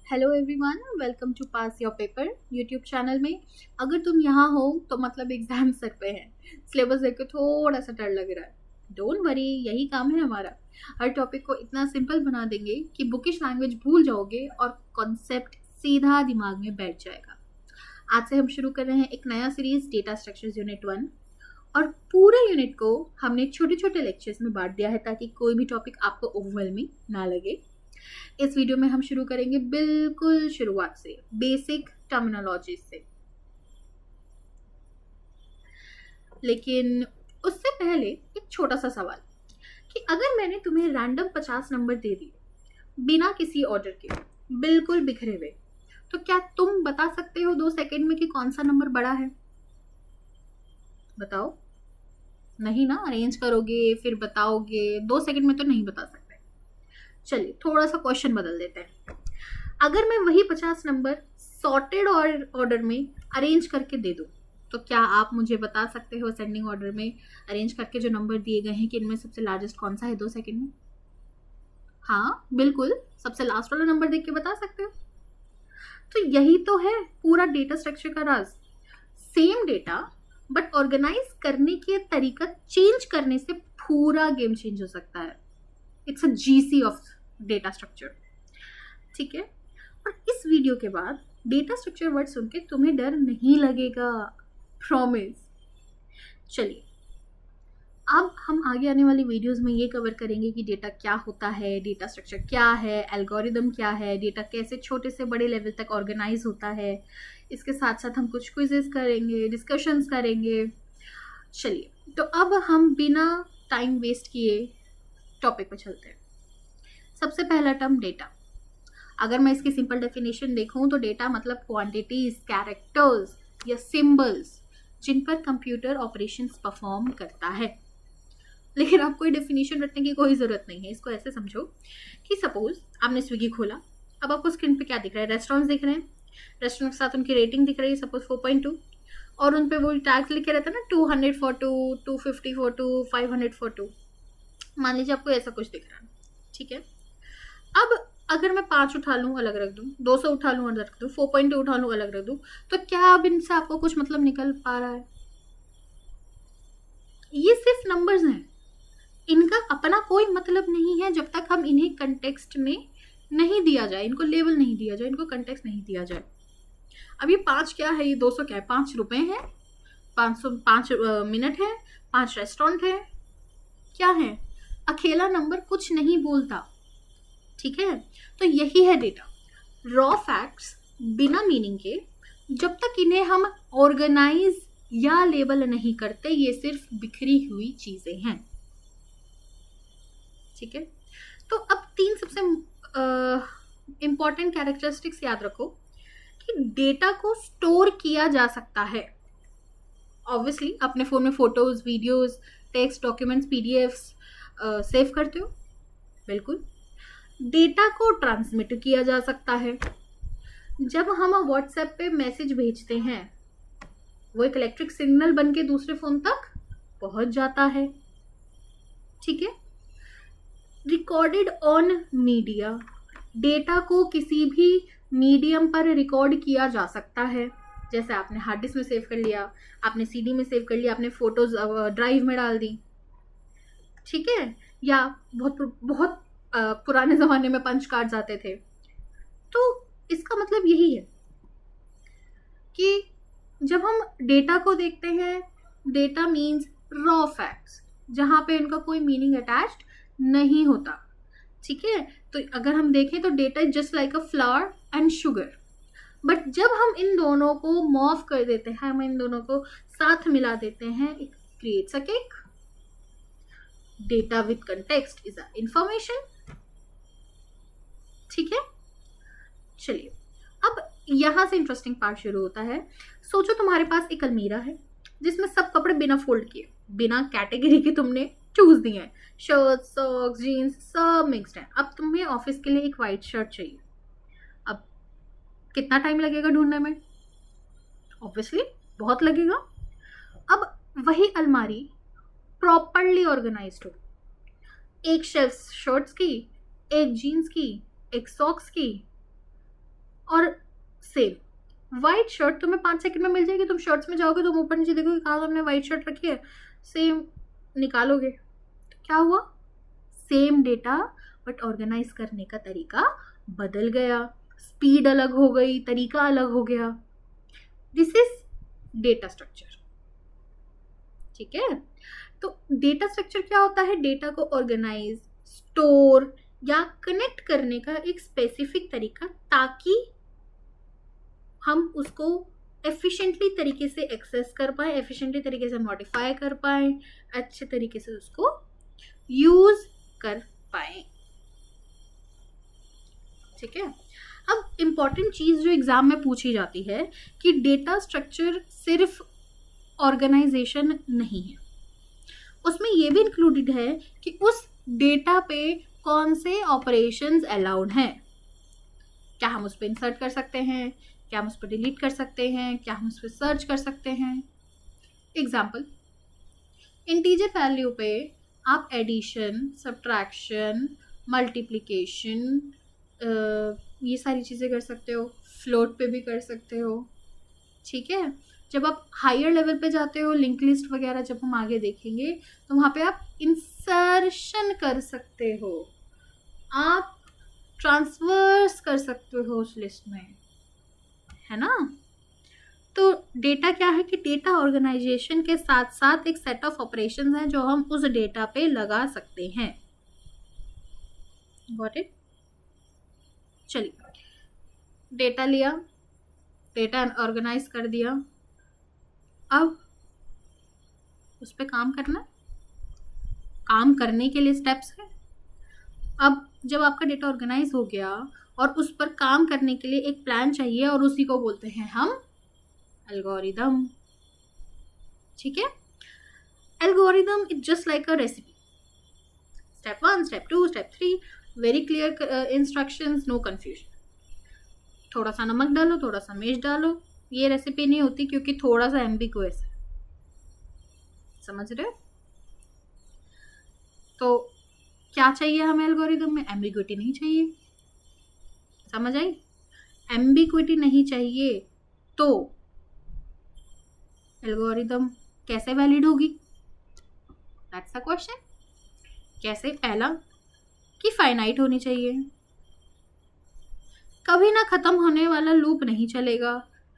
Hello everyone, welcome to pass your paper YouTube channel में। अगर तुम यहाँ हो तो मतलब एग्जाम सर पे है। सिलेबस देख के थोड़ा सा डर लग रहा है। डोंट वरी, यही काम है हमारा। हर टॉपिक को इतना सिंपल बना देंगे कि बुकिश लैंग्वेज भूल जाओगे और कॉन्सेप्ट सीधा दिमाग में बैठ जाएगा। आज से हम शुरू कर रहे हैं एक नया सीरीज, डेटा स्ट्रक्चर्स यूनिट 1। और पूरे यूनिट को हमने छोटे छोटे लेक्चर्स में बांट दिया है ताकि कोई भी टॉपिक आपको ओवरवेलमिंग ना लगे। इस वीडियो में हम शुरू करेंगे बिल्कुल शुरुआत से, बेसिक टर्मिनोलॉजी से। लेकिन उससे पहले एक छोटा सा सवाल कि अगर मैंने तुम्हें रैंडम 50 नंबर दे दिए बिना किसी ऑर्डर के, बिल्कुल बिखरे हुए, तो क्या तुम बता सकते हो 2 सेकंड में कि कौन सा नंबर बड़ा है? बताओ। नहीं ना, अरेंज करोगे फिर बताओगे। 2 सेकंड में तो नहीं बता सकते। चलिए थोड़ा सा क्वेश्चन बदल देते हैं। अगर मैं वही 50 नंबर सॉर्टेड ऑर्डर में अरेंज करके दे दूं, तो क्या आप मुझे बता सकते हो असेंडिंग ऑर्डर में अरेंज करके जो नंबर दिए गए हैं कि इनमें सबसे लार्जेस्ट कौन सा है 2 सेकंड में? हाँ बिल्कुल, सबसे लास्ट वाला नंबर देख के बता सकते हो। तो यही तो है पूरा डेटा स्ट्रक्चर का राज। सेम डेटा बट ऑर्गेनाइज करने के तरीका चेंज करने से पूरा गेम चेंज हो सकता है। It's a GC of data structure. ठीक है। और इस वीडियो के बाद डेटा स्ट्रक्चर वर्ड सुन के तुम्हें डर नहीं लगेगा, प्रॉमिस। चलिए अब हम आगे आने वाली वीडियोस में ये कवर करेंगे कि डेटा क्या होता है, डेटा स्ट्रक्चर क्या है, एल्गोरिदम क्या है, डेटा कैसे छोटे से बड़े लेवल तक ऑर्गेनाइज होता है। इसके साथ साथ हम कुछ क्विजेस करेंगे, डिस्कशंस करेंगे। चलिए तो अब हम बिना टाइम वेस्ट किए टॉपिक पे चलते हैं। सबसे पहला टर्म डेटा। अगर मैं इसकी सिंपल डेफिनेशन देखूं तो डेटा मतलब क्वांटिटीज, कैरेक्टर्स या सिंबल्स जिन पर कंप्यूटर ऑपरेशंस परफॉर्म करता है। लेकिन आप कोई डेफिनेशन रटने की कोई जरूरत नहीं है। इसको ऐसे समझो कि सपोज आपने स्विगी खोला। अब आपको स्क्रीन पे क्या दिख रहा है? रेस्टोरेंट्स दिख रहे हैं। रेस्टोरेंट के साथ उनकी रेटिंग दिख रही है, सपोज 4.2। और उन पे वो टैग्स लिखे रहता है ना, 200 फॉर 2, 250 फॉर 2, 500 फॉर 2। मान लीजिए आपको ऐसा कुछ दिख रहा है। ठीक है। अब अगर मैं 5 उठा लूँ अलग रख दूँ, 200 उठा लूँ अलग रख दूँ, 4.2 उठा लूँ अलग रख दूँ, तो क्या अब इनसे आपको कुछ मतलब निकल पा रहा है? ये सिर्फ नंबर्स हैं। इनका अपना कोई मतलब नहीं है जब तक हम इन्हें कंटेक्स्ट में नहीं दिया जाए, इनको लेवल नहीं दिया जाए, इनको कंटेक्स्ट नहीं दिया जाए। अब ये 5 क्या है, ये 200 क्या है? 5 रुपए है, 505 मिनट है, 5 रेस्टोरेंट है, क्या है? अकेला नंबर कुछ नहीं बोलता। ठीक है। तो यही है डेटा, रॉ फैक्ट्स बिना मीनिंग के। जब तक इन्हें हम ऑर्गेनाइज या लेबल नहीं करते, ये सिर्फ बिखरी हुई चीजें हैं। ठीक है। तो अब 3 सबसे इंपॉर्टेंट कैरेक्टरिस्टिक्स याद रखो कि डेटा को स्टोर किया जा सकता है। ऑब्वियसली अपने फोन में photos, videos, text, documents, PDFs save करते हो। बिल्कुल। डेटा को ट्रांसमिट किया जा सकता है। जब हम व्हाट्सएप पे मैसेज भेजते हैं, वो एक इलेक्ट्रिक सिग्नल बन के दूसरे फोन तक पहुंच जाता है। ठीक है। Recorded on media. डेटा को किसी भी मीडियम पर रिकॉर्ड किया जा सकता है। जैसे आपने हार्ड डिस्क में सेव कर लिया, आपने सीडी में सेव कर लिया, आपने फोटोज ड्राइव में डाल दी। ठीक है। या बहुत बहुत पुराने जमाने में पंच कार्ड्स आते थे। तो इसका मतलब यही है कि जब हम डेटा को देखते हैं, डेटा मीन्स रॉ फैक्ट्स, जहां पे इनका कोई मीनिंग अटैच्ड नहीं होता। ठीक है। तो अगर हम देखें तो data is just like a flower and sugar. But जब हम इन दोनों को मॉर्फ कर देते हैं, हम इन दोनों को साथ मिला देते हैं, it creates a cake. Data with context is a information. ठीक है। चलिए अब यहां से इंटरेस्टिंग पार्ट शुरू होता है। सोचो तुम्हारे पास एक अलमीरा है जिसमें सब कपड़े बिना फोल्ड किए, बिना कैटेगरी के तुमने चूज दिए हैं। शर्ट, सॉक्स, जीन्स सब मिक्स्ड है। अब तुम्हें ऑफिस के लिए एक वाइट शर्ट चाहिए। अब कितना टाइम लगेगा ढूंढने में? ऑब्वियसली बहुत लगेगा। अब वही अलमारी प्रॉपरली ऑर्गेनाइज्ड हो, एक शेल्फ शर्ट्स की, एक जीन्स की, एक सॉक्स की, और सेम वाइट शर्ट तुम्हें 5 सेकंड में मिल जाएगी, तुम शर्ट्स में जाओगे, तुम ऊपर नीचे देखोगे कहाँ तुमने वाइट शर्ट रखी है, सेम निकालोगे। तो क्या हुआ, सेम डेटा बट ऑर्गेनाइज करने का तरीका बदल गया, स्पीड अलग हो गई, तरीका अलग हो गया। This is data structure. ठीक है, तो डेटा स्ट्रक्चर क्या होता है, डेटा को ऑर्गेनाइज, स्टोर या कनेक्ट करने का एक स्पेसिफिक तरीका, ताकि हम उसको एफिशिएंटली तरीके से एक्सेस कर पाए, एफिशिएंटली तरीके से मॉडिफाई कर पाए, अच्छे तरीके से उसको यूज कर पाए। ठीक है, अब इंपॉर्टेंट चीज जो एग्जाम में पूछी जाती है कि डेटा स्ट्रक्चर सिर्फ ऑर्गेनाइजेशन नहीं है, उसमें ये भी इंक्लूडेड है कि उस डेटा पे कौन से ऑपरेशंस अलाउड हैं। क्या हम उस पर इंसर्ट कर सकते हैं, क्या हम उस पर डिलीट कर सकते हैं, क्या हम उस पर सर्च कर सकते हैं। एग्जाम्पल, इंटीजर वैल्यू पे आप एडिशन, सब्ट्रैक्शन, मल्टीप्लिकेशन, ये सारी चीज़ें कर सकते हो, फ्लोट पे भी कर सकते हो। ठीक है, जब आप हायर लेवल पे जाते हो, लिंक लिस्ट वगैरह जब हम आगे देखेंगे, तो वहाँ पे आप इंसर्शन कर सकते हो, आप ट्रांसवर्स कर सकते हो उस लिस्ट में, है ना। तो डेटा क्या है कि डेटा ऑर्गेनाइजेशन के साथ साथ एक सेट ऑफ ऑपरेशंस हैं जो हम उस डेटा पे लगा सकते हैं। Got it. चलिए, डेटा लिया, डेटा ऑर्गेनाइज कर दिया, अब उस पर काम करना, काम करने के लिए स्टेप्स है। अब जब आपका डेटा ऑर्गेनाइज हो गया और उस पर काम करने के लिए एक प्लान चाहिए, और उसी को बोलते हैं हम एल्गोरिदम। ठीक है, algorithm is just like a recipe, step 1, step 2, step 3, very clear instructions, no confusion. थोड़ा सा नमक डालो, थोड़ा सा मिर्च डालो, ये रेसिपी नहीं होती क्योंकि थोड़ा सा एम्बिगुअस है, समझ रहे हो। तो क्या चाहिए हमें एल्गोरिदम में, एम्बिग्विटी नहीं चाहिए, समझ आई, एम्बिग्विटी नहीं चाहिए। तो एल्गोरिदम कैसे वैलिड होगी, दैट्स द क्वेश्चन। कैसे, पहला कि फाइनाइट होनी चाहिए, कभी ना खत्म होने वाला लूप नहीं चलेगा,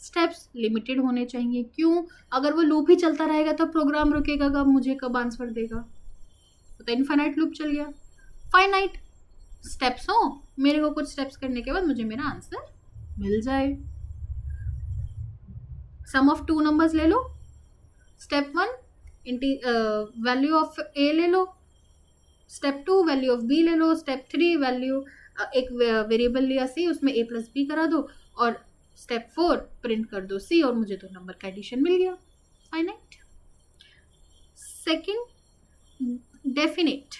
स्टेप्स लिमिटेड होने चाहिए। क्यों, अगर वो लूप ही चलता रहेगा तो प्रोग्राम रुकेगा कब, मुझे कब आंसर देगा, तो इनफाइनाइट लूप चल गया। फाइनाइट स्टेप्स हो, मेरे को कुछ स्टेप्स करने के बाद मुझे मेरा आंसर मिल जाए। सम ऑफ 2 नंबर्स ले लो, स्टेप 1 वैल्यू ऑफ ए ले लो, स्टेप 2 वैल्यू ऑफ बी ले लो, स्टेप 3 वैल्यू एक वेरिएबल लिया सी, उसमें a प्लस बी करा दो, और स्टेप 4 प्रिंट कर दो सी, और मुझे 2 नंबर का एडिशन मिल गया, फाइनाइट। सेकंड, डेफिनेट,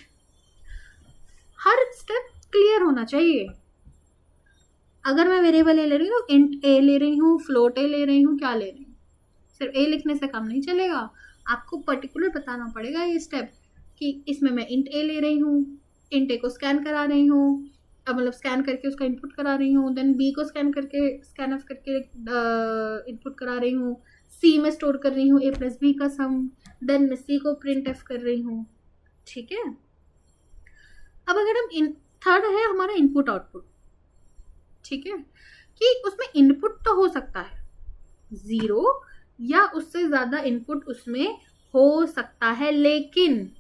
हर स्टेप क्लियर होना चाहिए। अगर मैं वेरिएबल ए ले रही हूँ, इंट ए ले रही हूँ, फ्लोट ए ले रही हूँ, क्या ले रही हूँ, सिर्फ ए लिखने से काम नहीं चलेगा, आपको पर्टिकुलर बताना पड़ेगा ये स्टेप कि इसमें मैं इंट ए ले रही हूँ, इंट ए को स्कैन करा रही हूँ, मतलब स्कैन करके उसका इनपुट करा रही हूँ, देन बी को स्कैन ऑफ करके इनपुट करा रही हूँ, सी में स्टोर कर रही हूँ ए प्लस बी का सम, देन मैं सी को प्रिंट एफ कर रही हूँ। ठीक है, अब अगर हम थर्ड है हमारा इनपुट आउटपुट। ठीक है, कि उसमें इनपुट तो हो सकता है 0 या उससे ज्यादा इनपुट उसमें हो सकता है, लेकिन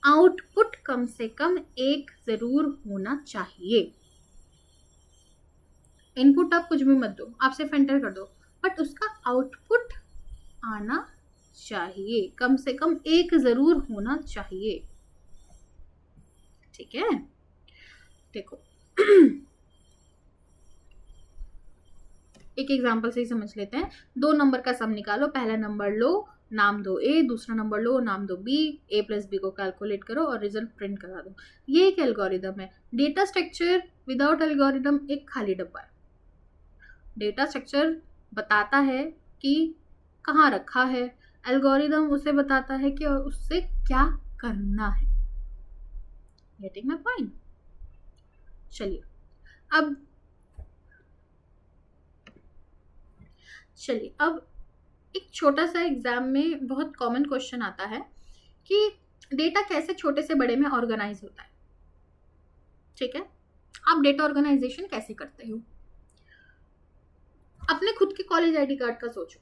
आउटपुट कम से कम एक जरूर होना चाहिए। इनपुट आप कुछ भी मत दो, आप सिर्फ एंटर कर दो, बट उसका आउटपुट आना चाहिए, कम से कम एक जरूर होना चाहिए। ठीक है, देखो एक एग्जांपल से ही समझ लेते हैं। 2 नंबर का सम निकालो, पहला नंबर लो, नाम दो ए, दूसरा नंबर लो, नाम दो बी, ए प्लस बी को कैलकुलेट करो और रिजल्ट प्रिंट करा दो। ये एक एल्गोरिदम है। डेटा स्ट्रक्चर विदाउट एल्गोरिदम एक खाली डब्बा है। डेटा स्ट्रक्चर बताता है कि कहाँ रखा है, एल्गोरिदम उसे बताता है कि उससे क्या करना है। Getting my point. चलिए, अब चलिए, अब एक छोटा सा एग्जाम में बहुत कॉमन क्वेश्चन आता है कि डेटा कैसे छोटे से बड़े में ऑर्गेनाइज होता है। ठीक है, आप डेटा ऑर्गेनाइजेशन कैसे करते हो? अपने खुद के कॉलेज आईडी कार्ड का सोचो,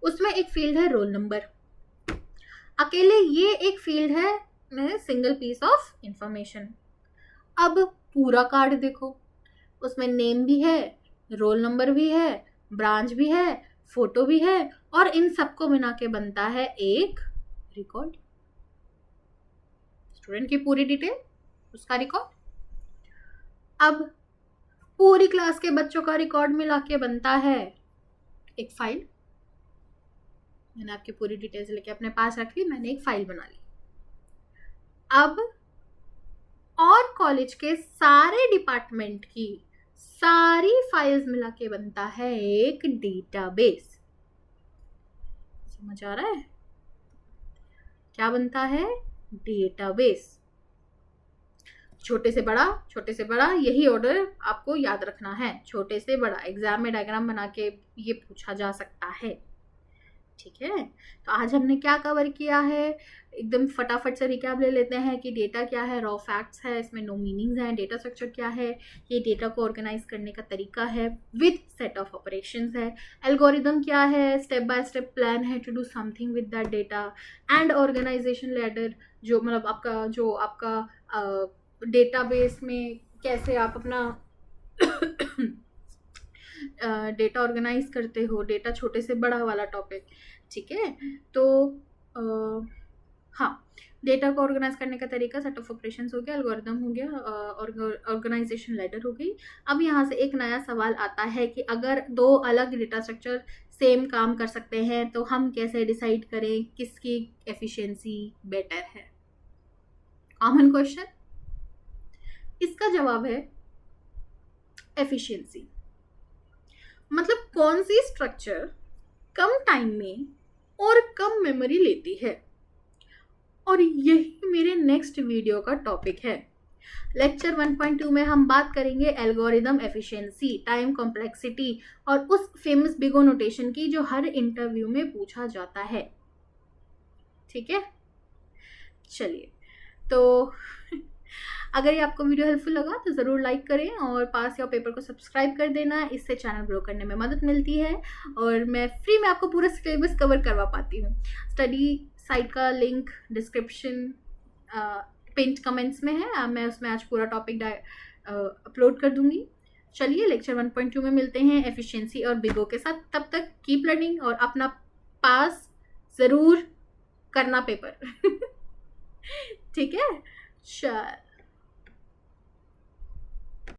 उसमें एक फील्ड है रोल नंबर, अकेले ये एक फील्ड है सिंगल पीस ऑफ इंफॉर्मेशन। अब पूरा कार्ड देखो, उसमें नेम भी है, रोल नंबर भी है, ब्रांच भी है, फोटो भी है, और इन सबको मिला के बनता है एक रिकॉर्ड। स्टूडेंट की पूरी डिटेल, उसका रिकॉर्ड। अब पूरी क्लास के बच्चों का रिकॉर्ड मिला के बनता है एक फाइल। मैंने आपकी पूरी डिटेल्स लेके अपने पास रख ली, मैंने एक फाइल बना ली। अब और कॉलेज के सारे डिपार्टमेंट की सारी फाइल्स मिला के बनता है एक डेटाबेस। समझ आ रहा है? क्या बनता है? डेटाबेस। छोटे से बड़ा, यही ऑर्डर आपको याद रखना है, छोटे से बड़ा। एग्जाम में डायग्राम बना के ये पूछा जा सकता है। ठीक है, तो आज हमने क्या कवर किया है, एकदम फटाफट से रिकैप ले लेते हैं कि डेटा क्या है। रॉ फैक्ट्स है, इसमें नो मीनिंग्स हैं। डेटा स्ट्रक्चर क्या है, ये डेटा को ऑर्गेनाइज करने का तरीका है विद सेट ऑफ ऑपरेशंस है। एल्गोरिदम क्या है, स्टेप बाय स्टेप प्लान है to do something with that data. And organization ladder, जो मतलब आपका डेटाबेस में कैसे आप अपना डेटा ऑर्गेनाइज करते हो, डेटा छोटे से बड़ा वाला टॉपिक। ठीक है, तो हाँ, डेटा को ऑर्गेनाइज करने का तरीका, सेट ऑफ ऑपरेशंस हो गया, एल्गोरिदम हो गया, ऑर्गेनाइजेशन लेडर हो गई। अब यहाँ से एक नया सवाल आता है कि अगर दो अलग डेटा स्ट्रक्चर सेम काम कर सकते हैं तो हम कैसे डिसाइड करें किसकी एफिशिएंसी बेटर है? Common question. इसका जवाब है एफिशिएंसी। मतलब कौन सी स्ट्रक्चर कम टाइम में और कम मेमोरी लेती है। और यही मेरे नेक्स्ट वीडियो का टॉपिक है। लेक्चर 1.2 में हम बात करेंगे एल्गोरिदम एफिशिएंसी, टाइम कॉम्प्लेक्सिटी और उस फेमस बिग ओ नोटेशन की जो हर इंटरव्यू में पूछा जाता है। ठीक है, चलिए, तो अगर ये आपको वीडियो हेल्पफुल लगा तो ज़रूर लाइक करें और पास या पेपर को सब्सक्राइब कर देना। इससे चैनल ग्रो करने में मदद मिलती है और मैं फ्री में आपको पूरा सिलेबस कवर करवा पाती हूँ। स्टडी साइट का लिंक डिस्क्रिप्शन पिंड कमेंट्स में है, मैं उसमें आज पूरा टॉपिक अपलोड कर दूंगी। चलिए, लेक्चर 1.2 में मिलते हैं एफिशिएंसी और बिगो के साथ। तब तक कीप लर्निंग और अपना पास ज़रूर करना पेपर। ठीक है, चल।